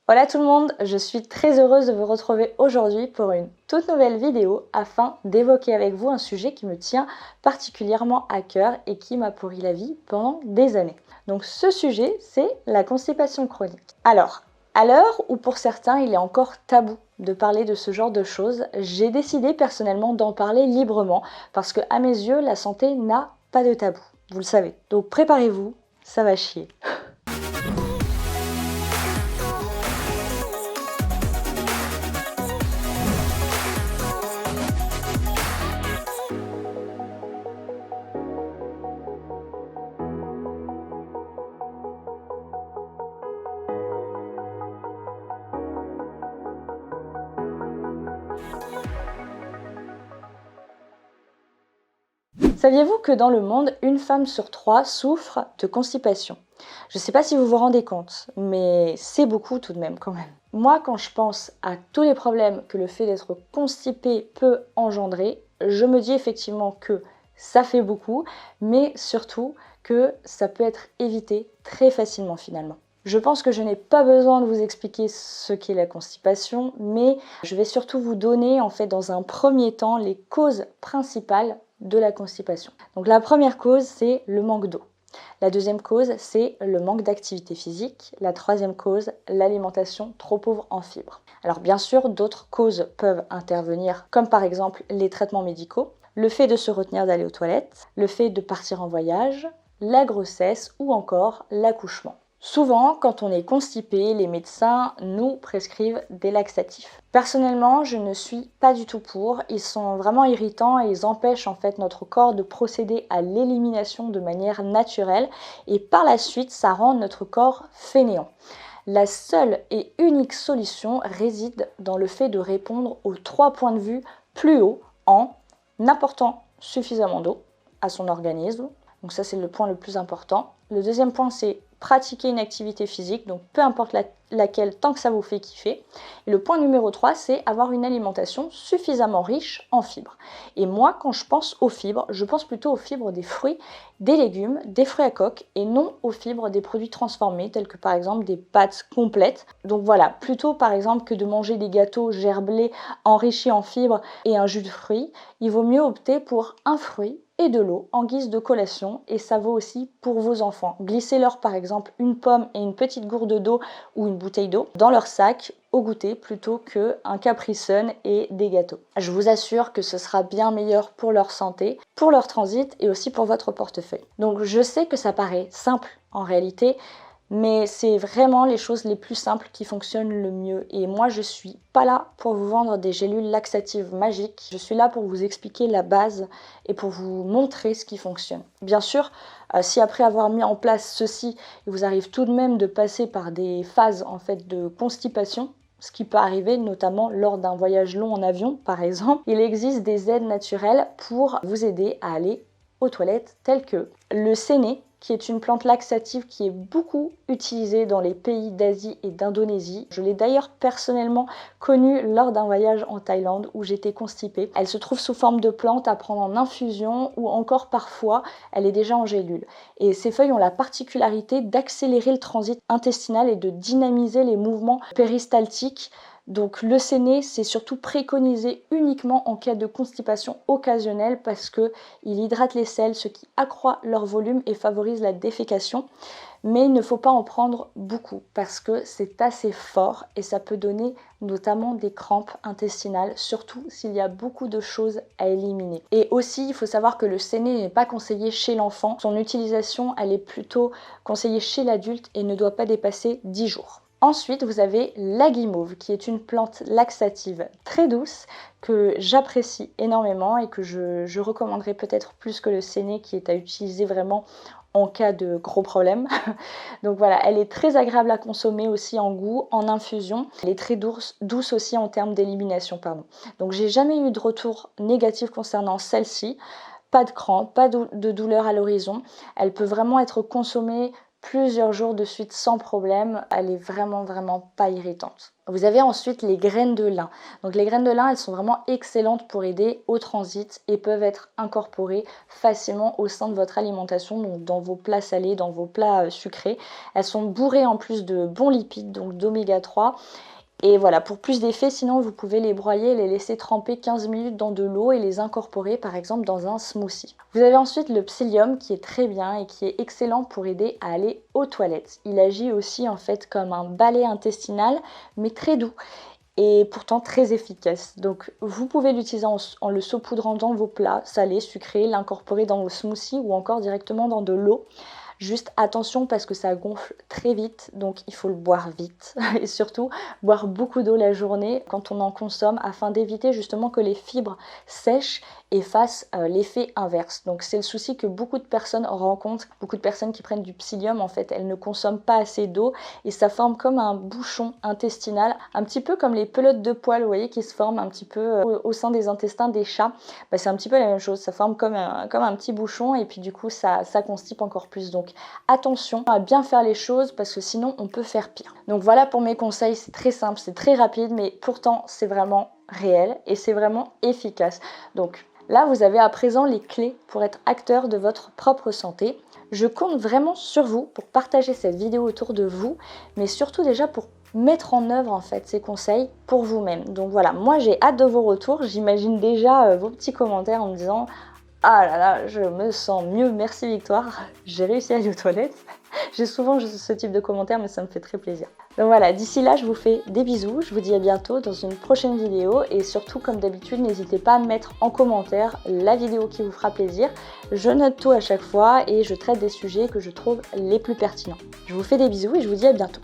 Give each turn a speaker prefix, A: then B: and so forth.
A: Voilà tout le monde, je suis très heureuse de vous retrouver aujourd'hui pour une toute nouvelle vidéo afin d'évoquer avec vous un sujet qui me tient particulièrement à cœur et qui m'a pourri la vie pendant des années. Donc ce sujet, c'est la constipation chronique. Alors, à l'heure où pour certains il est encore tabou de parler de ce genre de choses, j'ai décidé personnellement d'en parler librement parce que à mes yeux, la santé n'a pas de tabou, vous le savez. Donc préparez-vous, ça va chier. Saviez-vous que dans le monde, une femme sur 3 souffre de constipation? Je ne sais pas si vous vous rendez compte, mais c'est beaucoup tout de même quand même. Moi, quand je pense à tous les problèmes que le fait d'être constipé peut engendrer, je me dis effectivement que ça fait beaucoup, mais surtout que ça peut être évité très facilement finalement. Je pense que je n'ai pas besoin de vous expliquer ce qu'est la constipation, mais je vais surtout vous donner en fait dans un premier temps les causes principales de la constipation. Donc la première cause, c'est le manque d'eau. La deuxième cause, c'est le manque d'activité physique. La troisième cause, l'alimentation trop pauvre en fibres. Alors bien sûr, d'autres causes peuvent intervenir, comme par exemple les traitements médicaux, le fait de se retenir d'aller aux toilettes, le fait de partir en voyage, la grossesse ou encore l'accouchement. Souvent, quand on est constipé, les médecins nous prescrivent des laxatifs. Personnellement, je ne suis pas du tout pour. Ils sont vraiment irritants et ils empêchent en fait notre corps de procéder à l'élimination de manière naturelle et par la suite, ça rend notre corps fainéant. La seule et unique solution réside dans le fait de répondre aux 3 points de vue plus haut en apportant suffisamment d'eau à son organisme. Donc ça, c'est le point le plus important. Le deuxième point, c'est pratiquer une activité physique, donc peu importe laquelle, tant que ça vous fait kiffer. Et le point numéro 3, c'est avoir une alimentation suffisamment riche en fibres. Et moi, quand je pense aux fibres, je pense plutôt aux fibres des fruits, des légumes, des fruits à coque, et non aux fibres des produits transformés, tels que par exemple des pâtes complètes. Donc voilà, plutôt par exemple que de manger des gâteaux gerblés enrichis en fibres et un jus de fruits, il vaut mieux opter pour un fruit et de l'eau en guise de collation, et ça vaut aussi pour vos enfants. Glissez-leur par exemple une pomme et une petite gourde d'eau ou une bouteille d'eau dans leur sac au goûter plutôt qu'un Capri Sun et des gâteaux. Je vous assure que ce sera bien meilleur pour leur santé, pour leur transit et aussi pour votre portefeuille. Donc je sais que ça paraît simple en réalité, mais c'est vraiment les choses les plus simples qui fonctionnent le mieux. Et moi, je suis pas là pour vous vendre des gélules laxatives magiques. Je suis là pour vous expliquer la base et pour vous montrer ce qui fonctionne. Bien sûr, si après avoir mis en place ceci, il vous arrive tout de même de passer par des phases en fait de constipation, ce qui peut arriver notamment lors d'un voyage long en avion, par exemple, il existe des aides naturelles pour vous aider à aller aux toilettes, telles que le séné, qui est une plante laxative qui est beaucoup utilisée dans les pays d'Asie et d'Indonésie. Je l'ai d'ailleurs personnellement connue lors d'un voyage en Thaïlande où j'étais constipée. Elle se trouve sous forme de plante à prendre en infusion ou encore parfois elle est déjà en gélule. Et ces feuilles ont la particularité d'accélérer le transit intestinal et de dynamiser les mouvements péristaltiques. Donc le séné, c'est surtout préconisé uniquement en cas de constipation occasionnelle parce qu'il hydrate les selles, ce qui accroît leur volume et favorise la défécation. Mais il ne faut pas en prendre beaucoup parce que c'est assez fort et ça peut donner notamment des crampes intestinales, surtout s'il y a beaucoup de choses à éliminer. Et aussi, il faut savoir que le séné n'est pas conseillé chez l'enfant. Son utilisation, elle est plutôt conseillée chez l'adulte et ne doit pas dépasser 10 jours. Ensuite, vous avez la guimauve, qui est une plante laxative très douce que j'apprécie énormément et que je recommanderais peut-être plus que le séné qui est à utiliser vraiment en cas de gros problèmes. Donc voilà, elle est très agréable à consommer aussi en goût, en infusion. Elle est très douce aussi en termes d'élimination, pardon. Donc j'ai jamais eu de retour négatif concernant celle-ci. Pas de crampes, pas de douleur à l'horizon. Elle peut vraiment être consommée plusieurs jours de suite sans problème. Elle est vraiment pas irritante. Vous avez ensuite les graines de lin. Donc les graines de lin, elles sont vraiment excellentes pour aider au transit et peuvent être incorporées facilement au sein de votre alimentation, donc dans vos plats salés, dans vos plats sucrés. Elles sont bourrées en plus de bons lipides, donc d'oméga 3. Et voilà, pour plus d'effet, sinon vous pouvez les broyer et les laisser tremper 15 minutes dans de l'eau et les incorporer par exemple dans un smoothie. Vous avez ensuite le psyllium qui est très bien et qui est excellent pour aider à aller aux toilettes. Il agit aussi en fait comme un balai intestinal mais très doux et pourtant très efficace. Donc vous pouvez l'utiliser en le saupoudrant dans vos plats salés, sucrés, l'incorporer dans vos smoothies ou encore directement dans de l'eau. Juste attention parce que ça gonfle très vite, donc il faut le boire vite et surtout boire beaucoup d'eau la journée quand on en consomme afin d'éviter justement que les fibres sèchent et fassent l'effet inverse. Donc c'est le souci que beaucoup de personnes rencontrent, beaucoup de personnes qui prennent du psyllium en fait, elles ne consomment pas assez d'eau et ça forme comme un bouchon intestinal, un petit peu comme les pelotes de poils, vous voyez, qui se forment un petit peu au sein des intestins des chats. Bah, c'est un petit peu la même chose, ça forme comme un petit bouchon et puis du coup ça constipe encore plus. Donc attention à bien faire les choses parce que sinon on peut faire pire. Donc voilà pour mes conseils, c'est très simple, c'est très rapide mais pourtant c'est vraiment réel et c'est vraiment efficace. Donc là vous avez à présent les clés pour être acteur de votre propre santé. Je compte vraiment sur vous pour partager cette vidéo autour de vous, mais surtout déjà pour mettre en œuvre en fait ces conseils pour vous-même. Donc voilà, moi j'ai hâte de vos retours, j'imagine déjà vos petits commentaires en me disant ah là là, je me sens mieux, merci Victoire, j'ai réussi à aller aux toilettes. J'ai souvent ce type de commentaires mais ça me fait très plaisir. Donc voilà, d'ici là je vous fais des bisous, je vous dis à bientôt dans une prochaine vidéo et surtout comme d'habitude n'hésitez pas à mettre en commentaire la vidéo qui vous fera plaisir. Je note tout à chaque fois et je traite des sujets que je trouve les plus pertinents. Je vous fais des bisous et je vous dis à bientôt.